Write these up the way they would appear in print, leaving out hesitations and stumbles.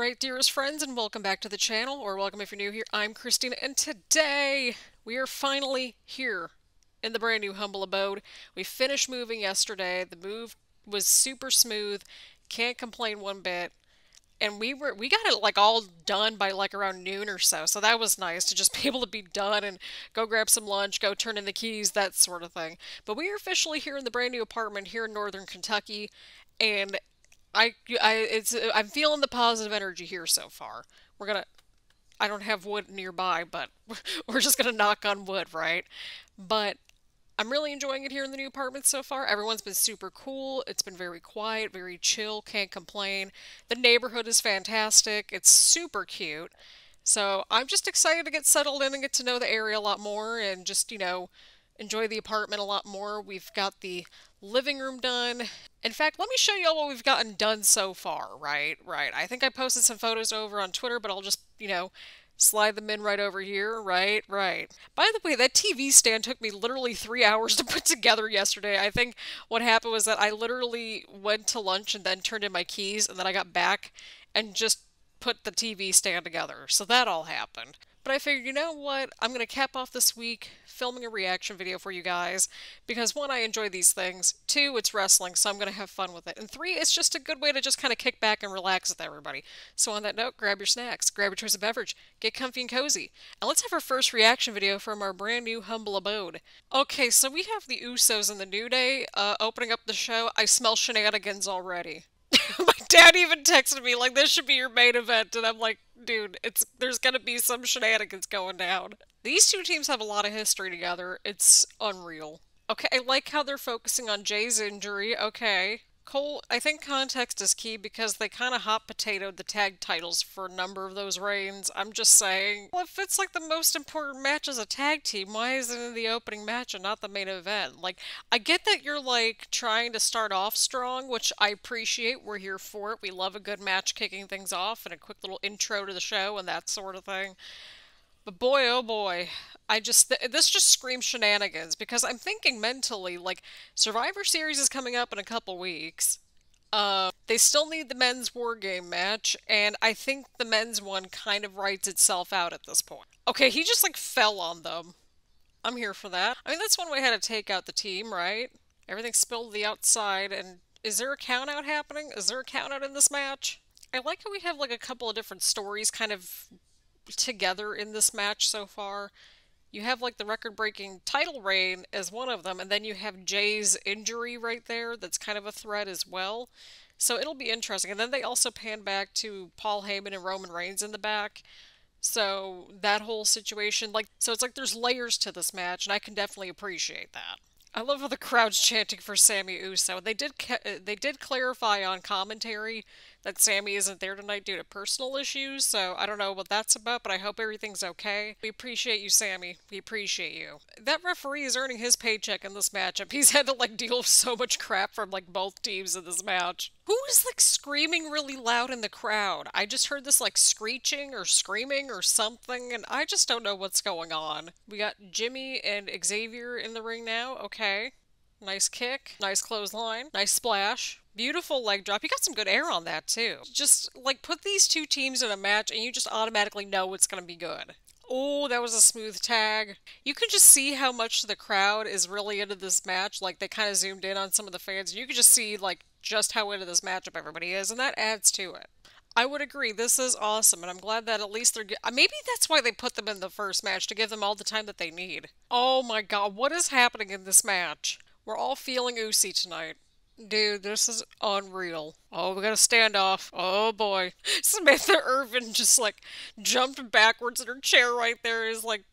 Alright, dearest friends, and welcome back to the channel, or welcome if you're new here. I'm Christina, and today we are finally here in the brand new humble abode. We finished moving yesterday. The move was super smooth, can't complain one bit. And we got it like all done by like around noon or so. So that was nice to just be able to be done and go grab some lunch, go turn in the keys, that sort of thing. But we are officially here in the brand new apartment here in Northern Kentucky, and I'm feeling the positive energy here so far. I don't have wood nearby, but we're just gonna knock on wood, right? But I'm really enjoying it here in the new apartment so far. Everyone's been super cool. It's been very quiet, very chill, can't complain. The neighborhood is fantastic. It's super cute. So I'm just excited to get settled in and get to know the area a lot more and just, enjoy the apartment a lot more. We've got the living room done. In fact, let me show you all what we've gotten done so far, right? I think I posted some photos over on Twitter, but I'll just, slide them in right over here, right. By the way, that TV stand took me literally 3 hours to put together yesterday. I think what happened was that I literally went to lunch and then turned in my keys, and then I got back and just put the TV stand together. So that all happened. But I figured, you know what? I'm going to cap off this week filming a reaction video for you guys because one, I enjoy these things. Two, it's wrestling, so I'm going to have fun with it. And three, it's just a good way to just kind of kick back and relax with everybody. So on that note, grab your snacks, grab your choice of beverage, get comfy and cozy. And let's have our first reaction video from our brand new humble abode. Okay, so we have the Usos and the New Day opening up the show. I smell shenanigans already. My dad even texted me like, this should be your main event, and I'm like, dude, there's gonna be some shenanigans going down. These two teams have a lot of history together. It's unreal. Okay, I like how they're focusing on Jay's injury. Okay. Cole, I think context is key because they kind of hot potatoed the tag titles for a number of those reigns. I'm just saying, well, if it's like the most important match as a tag team, why is it in the opening match and not the main event? Like, I get that you're like trying to start off strong, which I appreciate. We're here for it. We love a good match kicking things off and a quick little intro to the show and that sort of thing. But boy, oh boy, this just screams shenanigans because I'm thinking mentally, like, Survivor Series is coming up in a couple weeks. They still need the men's War Game match, and I think the men's one kind of writes itself out at this point. Okay, he just, like, fell on them. I'm here for that. I mean, that's one way how to take out the team, right? Everything spilled to the outside, and is there a count-out happening? Is there a count-out in this match? I like how we have, like, a couple of different stories kind of together in this match so far. You have like the record-breaking title reign as one of them, and then you have Jay's injury right there that's kind of a threat as well. So it'll be interesting. And then they also pan back to Paul Heyman and Roman Reigns in the back. So that whole situation, like, so it's like there's layers to this match, and I can definitely appreciate that. I love how the crowd's chanting for Sami Uso. They did clarify on commentary that Sami isn't there tonight due to personal issues, so I don't know what that's about, but I hope everything's okay. We appreciate you, Sami. We appreciate you. That referee is earning his paycheck in this matchup. He's had to, like, deal with so much crap from, like, both teams in this match. Who is, like, screaming really loud in the crowd? I just heard this, like, screeching or screaming or something, and I just don't know what's going on. We got Jimmy and Xavier in the ring now. Okay. Nice kick. Nice clothesline. Nice splash. Beautiful leg drop. You got some good air on that, too. Just, like, put these two teams in a match and you just automatically know it's going to be good. Oh, that was a smooth tag. You can just see how much the crowd is really into this match. Like, they kind of zoomed in on some of the fans. You can just see, like, just how into this matchup everybody is, and that adds to it. I would agree. This is awesome, and I'm glad that at least they're... Maybe that's why they put them in the first match, to give them all the time that they need. Oh my god, what is happening in this match? We're all feeling oozy tonight. Dude, this is unreal. Oh, we got a standoff. Oh boy. Samantha Irvin just like jumped backwards in her chair right there as like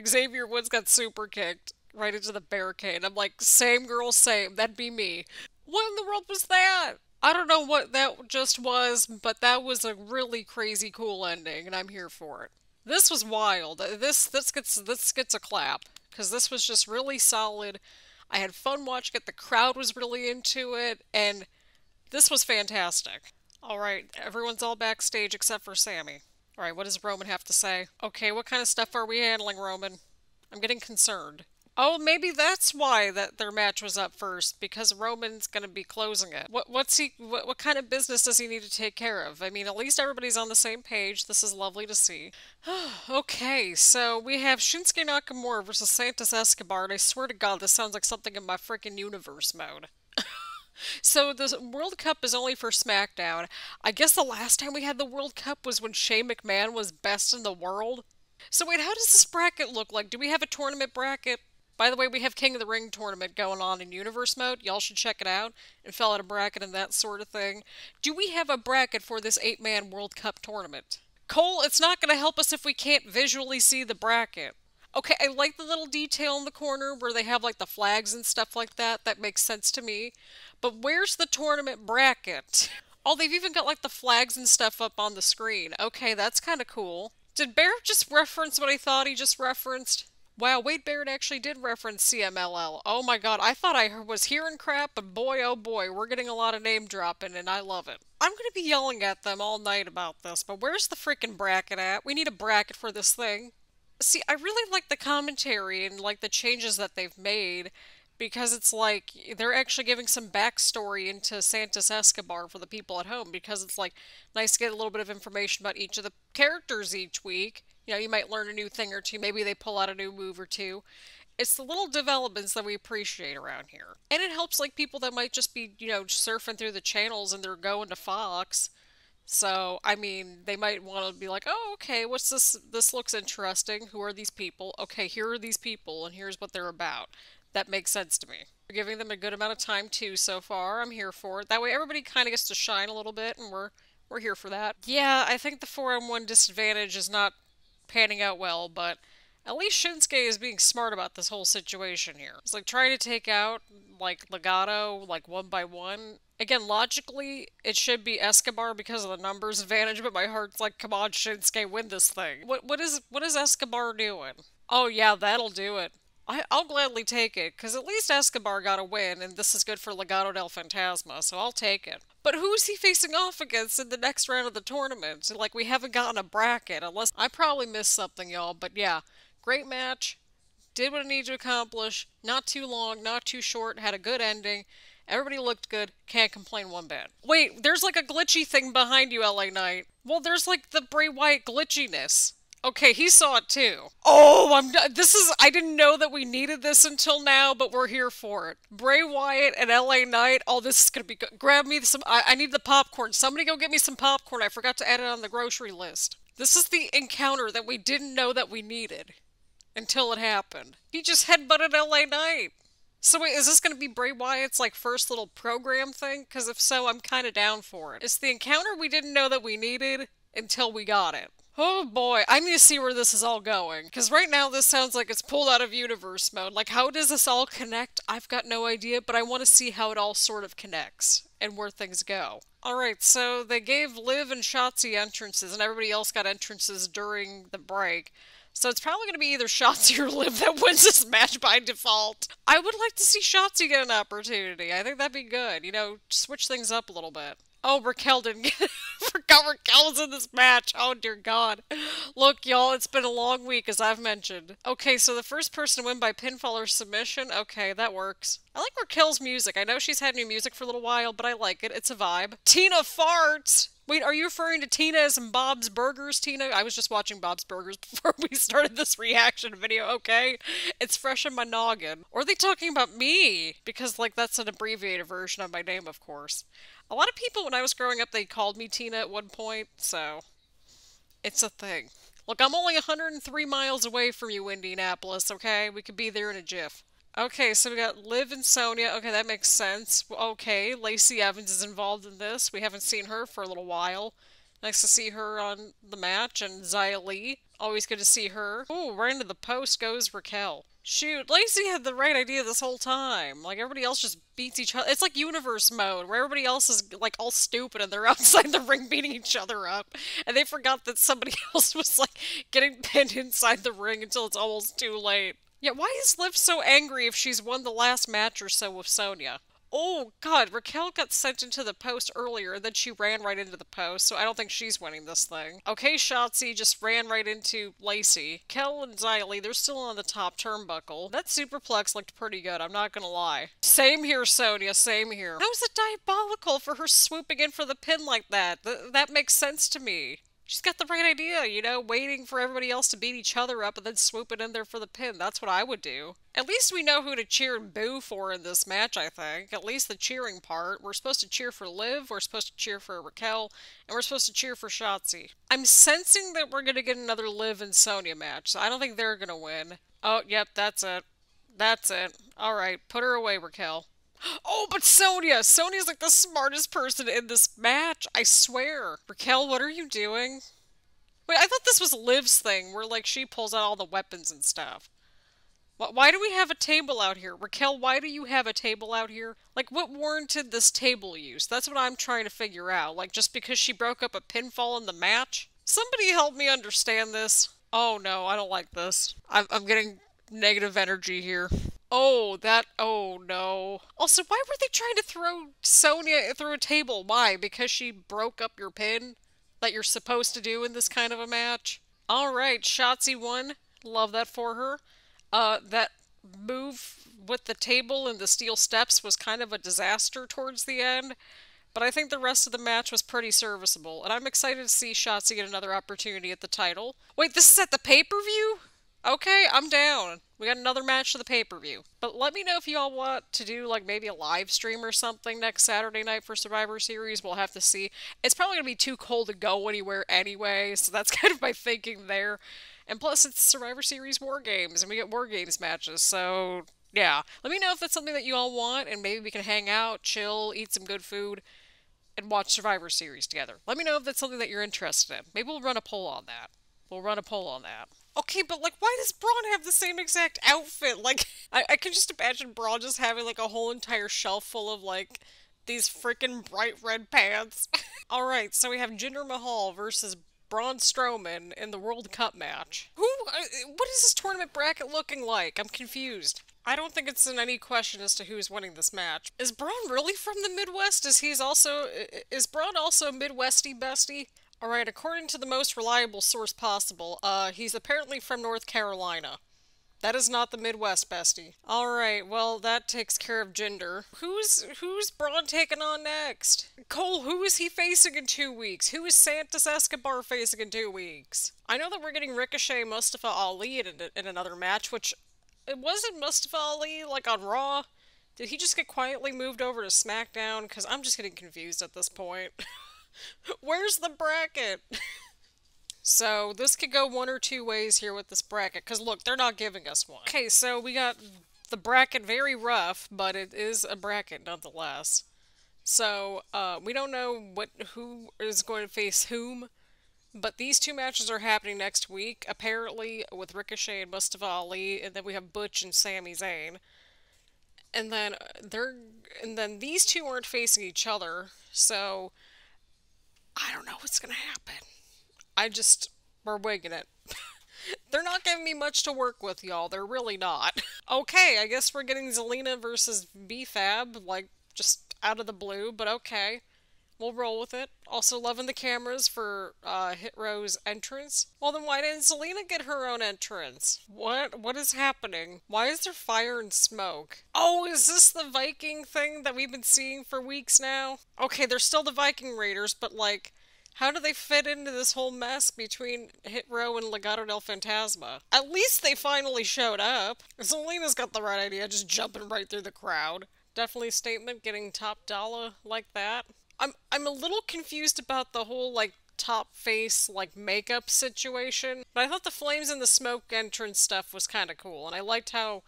Xavier Woods got super kicked right into the barricade. I'm like, same girl, same. That'd be me. What in the world was that? I don't know what that just was, but that was a really crazy cool ending, and I'm here for it. This was wild. This gets a clap, because this was just really solid. I had fun watching it, the crowd was really into it, and this was fantastic. Alright, everyone's all backstage except for Sami. Alright, what does Roman have to say? Okay, what kind of stuff are we handling, Roman? I'm getting concerned. Oh, maybe that's why that their match was up first, because Roman's gonna be closing it. What kind of business does he need to take care of? I mean, at least everybody's on the same page. This is lovely to see. Okay, so we have Shinsuke Nakamura versus Santos Escobar, and I swear to God, this sounds like something in my freaking universe mode. So the World Cup is only for SmackDown. I guess the last time we had the World Cup was when Shane McMahon was best in the world. So wait, how does this bracket look like? Do we have a tournament bracket? By the way, we have King of the Ring tournament going on in Universe mode. Y'all should check it out and fill out a bracket and that sort of thing. Do we have a bracket for this 8-man World Cup tournament? Cole, it's not going to help us if we can't visually see the bracket. Okay, I like the little detail in the corner where they have like the flags and stuff like that. That makes sense to me. But where's the tournament bracket? Oh, they've even got like the flags and stuff up on the screen. Okay, that's kind of cool. Did Barrett just reference what I thought he just referenced? Wow, Wade Barrett actually did reference CMLL. Oh my god, I thought I was hearing crap, but boy oh boy, we're getting a lot of name dropping and I love it. I'm gonna be yelling at them all night about this, but where's the freaking bracket at? We need a bracket for this thing. See, I really like the commentary and like the changes that they've made, because it's like they're actually giving some backstory into Santos Escobar for the people at home, because it's like nice to get a little bit of information about each of the characters each week. You know, you might learn a new thing or two, maybe they pull out a new move or two. It's the little developments that we appreciate around here. And it helps like people that might just be, you know, surfing through the channels and they're going to Fox. So, I mean, they might want to be like, oh, okay, what's this? This looks interesting. Who are these people? Okay, here are these people, and here's what they're about. That makes sense to me. We're giving them a good amount of time, too, so far. I'm here for it. That way everybody kind of gets to shine a little bit, and we're here for that. Yeah, I think the 4-on-1 disadvantage is not panning out well, but at least Shinsuke is being smart about this whole situation here. It's like trying to take out, like, Legato, like, one by one. Again, logically, it should be Escobar because of the numbers advantage, but my heart's like, come on, Shinsuke, win this thing. What is Escobar doing? Oh yeah, that'll do it. I'll gladly take it, because at least Escobar got a win, and this is good for Legado del Fantasma, so I'll take it. But who's he facing off against in the next round of the tournament? Like, we haven't gotten a bracket, unless I probably missed something, y'all, but yeah. Great match. Did what it needed to accomplish. Not too long, not too short, had a good ending. Everybody looked good. Can't complain one bit. Wait, there's like a glitchy thing behind you, LA Knight. Well, there's like the Bray Wyatt glitchiness. Okay, he saw it too. Oh, I didn't know that we needed this until now, but we're here for it. Bray Wyatt and LA Knight. Oh, this is gonna be good. Grab me some, I need the popcorn. Somebody go get me some popcorn. I forgot to add it on the grocery list. This is the encounter that we didn't know that we needed until it happened. He just headbutted LA Knight. So wait, is this going to be Bray Wyatt's, like, first little program thing? Because if so, I'm kind of down for it. It's the encounter we didn't know that we needed until we got it. Oh boy, I need to see where this is all going. Because right now this sounds like it's pulled out of universe mode. Like, how does this all connect? I've got no idea, but I want to see how it all sort of connects and where things go. Alright, so they gave Liv and Shotzi entrances, and everybody else got entrances during the break. So it's probably going to be either Shotzi or Liv that wins this match by default. I would like to see Shotzi get an opportunity. I think that'd be good. You know, switch things up a little bit. Oh, Raquel didn't get it. Forgot Raquel was in this match. Oh, dear God. Look, y'all, it's been a long week, as I've mentioned. Okay, so the first person to win by pinfall or submission? Okay, that works. I like Raquel's music. I know she's had new music for a little while, but I like it. It's a vibe. Tina farts! Wait, are you referring to Tina as in Bob's Burgers, Tina? I was just watching Bob's Burgers before we started this reaction video, okay? It's fresh in my noggin. Or are they talking about me? Because, like, that's an abbreviated version of my name, of course. A lot of people, when I was growing up, they called me Tina at one point, so it's a thing. Look, I'm only 103 miles away from you, Indianapolis, okay? We could be there in a jiff. Okay, so we got Liv and Sonya. Okay, that makes sense. Okay, Lacey Evans is involved in this. We haven't seen her for a little while. Nice to see her on the match. And Xia Li. Always good to see her. Ooh, right into the post goes Raquel. Shoot, Lacey had the right idea this whole time. Like, everybody else just beats each other. It's like universe mode, where everybody else is, like, all stupid and they're outside the ring beating each other up. And they forgot that somebody else was, like, getting pinned inside the ring until it's almost too late. Yeah, why is Liv so angry if she's won the last match or so with Sonya? Oh, God, Raquel got sent into the post earlier, and then she ran right into the post, so I don't think she's winning this thing. Okay, Shotzi just ran right into Lacey. Kel and Xylee, they're still on the top turnbuckle. That superplex looked pretty good, I'm not gonna lie. Same here, Sonya, same here. How is it diabolical for her swooping in for the pin like that? That makes sense to me. She's got the right idea, you know, waiting for everybody else to beat each other up and then swooping in there for the pin. That's what I would do. At least we know who to cheer and boo for in this match, I think. At least the cheering part. We're supposed to cheer for Liv, we're supposed to cheer for Raquel, and we're supposed to cheer for Shotzi. I'm sensing that we're gonna get another Liv and Sonya match, so I don't think they're gonna win. Oh, yep, that's it. That's it. Alright, put her away, Raquel. Oh, but Sonya! Sonya's like the smartest person in this match, I swear. Raquel, what are you doing? Wait, I thought this was Liv's thing, where like she pulls out all the weapons and stuff. Why do we have a table out here? Raquel, why do you have a table out here? Like, what warranted this table use? That's what I'm trying to figure out. Like, just because she broke up a pinfall in the match? Somebody help me understand this. Oh no, I don't like this. I'm getting negative energy here. Oh, oh no. Also, why were they trying to throw Sonya through a table? Why? Because she broke up your pin? That you're supposed to do in this kind of a match? Alright, Shotzi won. Love that for her. That move with the table and the steel steps was kind of a disaster towards the end. But I think the rest of the match was pretty serviceable. And I'm excited to see Shotzi get another opportunity at the title. Wait, this is at the pay-per-view? Okay, I'm down. We got another match to the pay-per-view. But let me know if you all want to do, like, maybe a live stream or something next Saturday night for Survivor Series. We'll have to see. It's probably going to be too cold to go anywhere anyway, so that's kind of my thinking there. And plus, it's Survivor Series War Games, and we get War Games matches, so yeah. Let me know if that's something that you all want, and maybe we can hang out, chill, eat some good food, and watch Survivor Series together. Let me know if that's something that you're interested in. Maybe we'll run a poll on that. We'll run a poll on that. Okay, but, like, why does Braun have the same exact outfit? Like, I can just imagine Braun just having, like, a whole entire shelf full of, like, these freaking bright red pants. Alright, so we have Jinder Mahal versus Braun Strowman in the World Cup match. What is this tournament bracket looking like? I'm confused. I don't think it's in any question as to who's winning this match. Is Braun really from the Midwest? Is Braun also Midwesty bestie? Alright, according to the most reliable source possible, he's apparently from North Carolina. That is not the Midwest, bestie. Alright, well, that takes care of Jinder. Who's Braun taking on next? Cole, who is he facing in 2 weeks? Who is Santos Escobar facing in 2 weeks? I know that we're getting Ricochet and Mustafa Ali in another match, which... It wasn't Mustafa Ali, like, on Raw? Did he just get quietly moved over to SmackDown? Because I'm just getting confused at this point. Where's the bracket? So, this could go one or two ways here with this bracket, because look, they're not giving us one. Okay, so we got the bracket very rough, but it is a bracket nonetheless. So, we don't know who is going to face whom, but these two matches are happening next week, apparently with Ricochet and Mustafa Ali, and then we have Butch and Sami Zayn. And then these two aren't facing each other, so I don't know what's gonna happen. We're wigging it. They're not giving me much to work with, y'all. They're really not. Okay, I guess we're getting Zelina versus B-Fab, like, just out of the blue, but okay. We'll roll with it. Also loving the cameras for Hit Row's entrance. Well then why didn't Zelina get her own entrance? What is happening? Why is there fire and smoke? Oh, is this the Viking thing that we've been seeing for weeks now? Okay, they're still the Viking Raiders, but like, how do they fit into this whole mess between Hit Row and Legado del Fantasma? At least they finally showed up. Zelina's got the right idea, just jumping right through the crowd. Definitely a statement, getting top dollar like that. I'm a little confused about the whole, like, top face, like, makeup situation. But I thought the flames and the smoke entrance stuff was kind of cool. And I liked how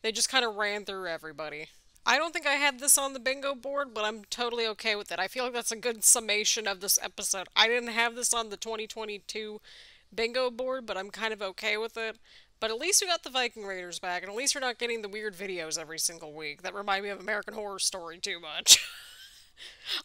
they just kind of ran through everybody. I don't think I had this on the bingo board, but I'm totally okay with it. I feel like that's a good summation of this episode. I didn't have this on the 2022 bingo board, but I'm kind of okay with it. But at least we got the Viking Raiders back, and at least we're not getting the weird videos every single week that remind me of American Horror Story too much.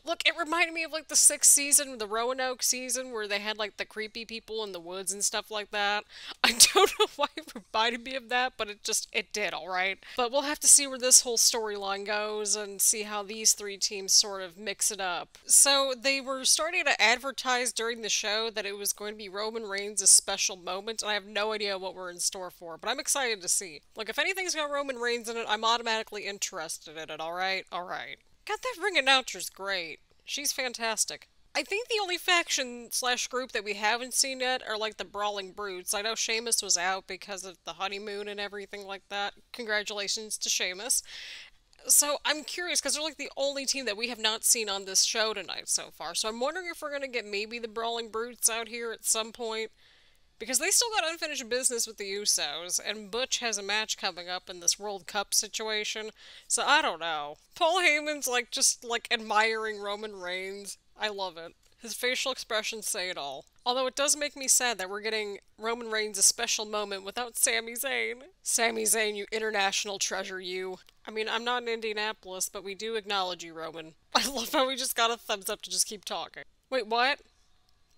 Look, it reminded me of like the sixth season, the Roanoke season, where they had like the creepy people in the woods and stuff like that. I don't know why it reminded me of that, but it did, alright? But we'll have to see where this whole storyline goes and see how these three teams sort of mix it up. So they were starting to advertise during the show that it was going to be Roman Reigns' special moment, and I have no idea what we're in store for, but I'm excited to see. Like, if anything's got Roman Reigns in it, I'm automatically interested in it, alright? Alright. God, that ring announcer's great. She's fantastic. I think the only faction slash group that we haven't seen yet are like the Brawling Brutes. I know Sheamus was out because of the honeymoon and everything like that. Congratulations to Sheamus. So I'm curious because they're like the only team that we have not seen on this show tonight so far. So I'm wondering if we're going to get maybe the Brawling Brutes out here at some point. Because they still got unfinished business with the Usos, and Butch has a match coming up in this World Cup situation, so I don't know. Paul Heyman's like, just like admiring Roman Reigns. I love it. His facial expressions say it all. Although it does make me sad that we're getting Roman Reigns' a special moment without Sami Zayn. Sami Zayn, you international treasure, you. I mean, I'm not in Indianapolis, but we do acknowledge you, Roman. I love how we just got a thumbs up to just keep talking. Wait, what?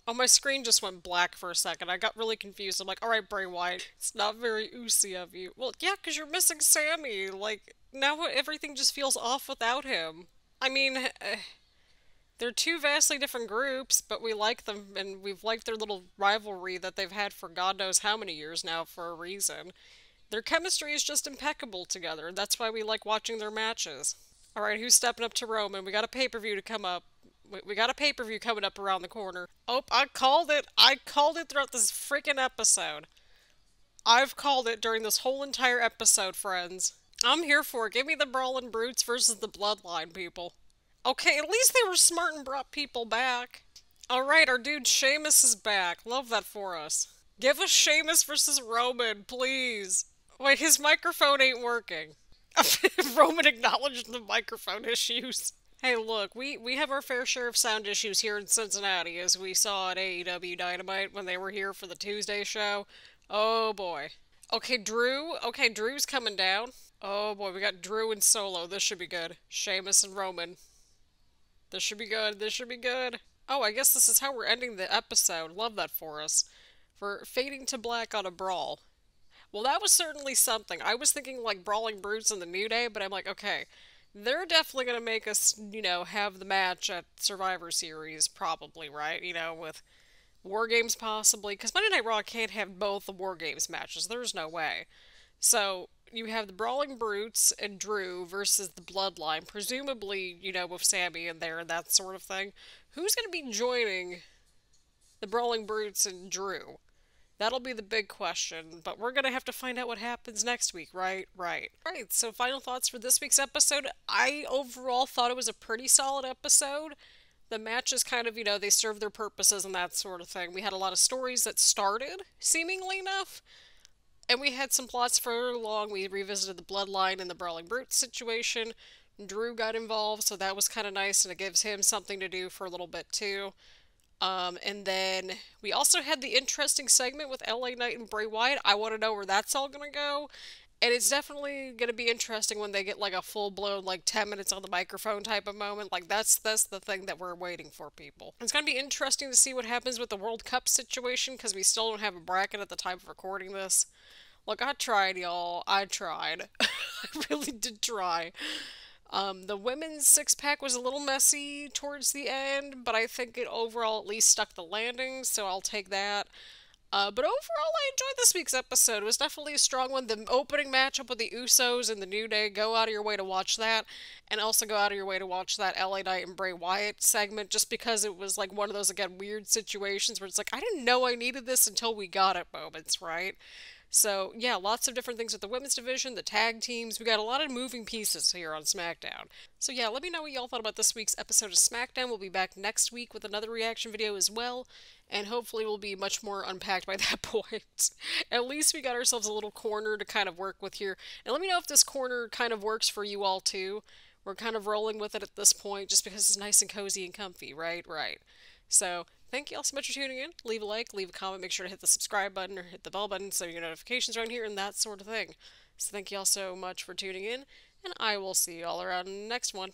Oh, my screen just went black for a second. I got really confused. I'm like, alright, Bray Wyatt, it's not very Usy of you. Well, yeah, because you're missing Sammy. Like, now everything just feels off without him. I mean, they're two vastly different groups, but we like them, and we've liked their little rivalry that they've had for God knows how many years now for a reason. Their chemistry is just impeccable together, and that's why we like watching their matches. Alright, who's stepping up to Roman? We got a pay-per-view to come up. We got a pay-per-view coming up around the corner. Oh, I called it. I called it throughout this freaking episode. I've called it during this whole entire episode, friends. I'm here for it. Give me the Brawling Brutes versus the Bloodline people. Okay, at least they were smart and brought people back. Alright, our dude Sheamus is back. Love that for us. Give us Sheamus versus Roman, please. Wait, his microphone ain't working. Roman acknowledged the microphone issues. Hey, look, we have our fair share of sound issues here in Cincinnati, as we saw at AEW Dynamite when they were here for the Tuesday show. Oh, boy. Okay, Drew. Okay, Drew's coming down. Oh, boy, we got Drew and Solo. This should be good. Sheamus and Roman. This should be good. This should be good. Oh, I guess this is how we're ending the episode. Love that for us. For fading to black on a brawl. Well, that was certainly something. I was thinking, like, Brawling Brutes in the New Day, but I'm like, okay, they're definitely going to make us, you know, have the match at Survivor Series, probably, right? You know, with War Games possibly. Because Monday Night Raw can't have both the War Games matches. There's no way. So, you have the Brawling Brutes and Drew versus the Bloodline. Presumably, you know, with Sammy in there and that sort of thing. Who's going to be joining the Brawling Brutes and Drew? That'll be the big question, but we're gonna have to find out what happens next week, right? Right. Alright, so final thoughts for this week's episode. I overall thought it was a pretty solid episode. The matches kind of, you know, they served their purposes and that sort of thing. We had a lot of stories that started, seemingly enough, and we had some plots further along. We revisited the Bloodline and the Brawling Brute situation. Drew got involved, so that was kind of nice, and it gives him something to do for a little bit, too. And then we also had the interesting segment with LA Knight and Bray Wyatt. I want to know where that's all going to go. And it's definitely going to be interesting when they get like a full-blown, like 10 minutes on the microphone type of moment. Like that's the thing that we're waiting for, people. It's going to be interesting to see what happens with the World Cup situation, because we still don't have a bracket at the time of recording this. Look, I tried, y'all. I tried. I really did try. The women's six-pack was a little messy towards the end, but I think it overall at least stuck the landing, so I'll take that. But overall, I enjoyed this week's episode. It was definitely a strong one. The opening matchup with the Usos and the New Day, go out of your way to watch that. And also go out of your way to watch that LA Knight and Bray Wyatt segment, just because it was like one of those, again, weird situations where it's like, I didn't know I needed this until we got it moments, right? So, yeah, lots of different things with the women's division, the tag teams. We got a lot of moving pieces here on Smackdown. So, yeah, let me know what y'all thought about this week's episode of Smackdown. We'll be back next week with another reaction video as well, and hopefully we'll be much more unpacked by that point. At least we got ourselves a little corner to kind of work with here. And let me know if this corner kind of works for you all, too. We're kind of rolling with it at this point, just because it's nice and cozy and comfy, right? Right. So, thank you all so much for tuning in. Leave a like, leave a comment, make sure to hit the subscribe button or hit the bell button so you get notifications around here and that sort of thing. So thank you all so much for tuning in, and I will see you all around next one.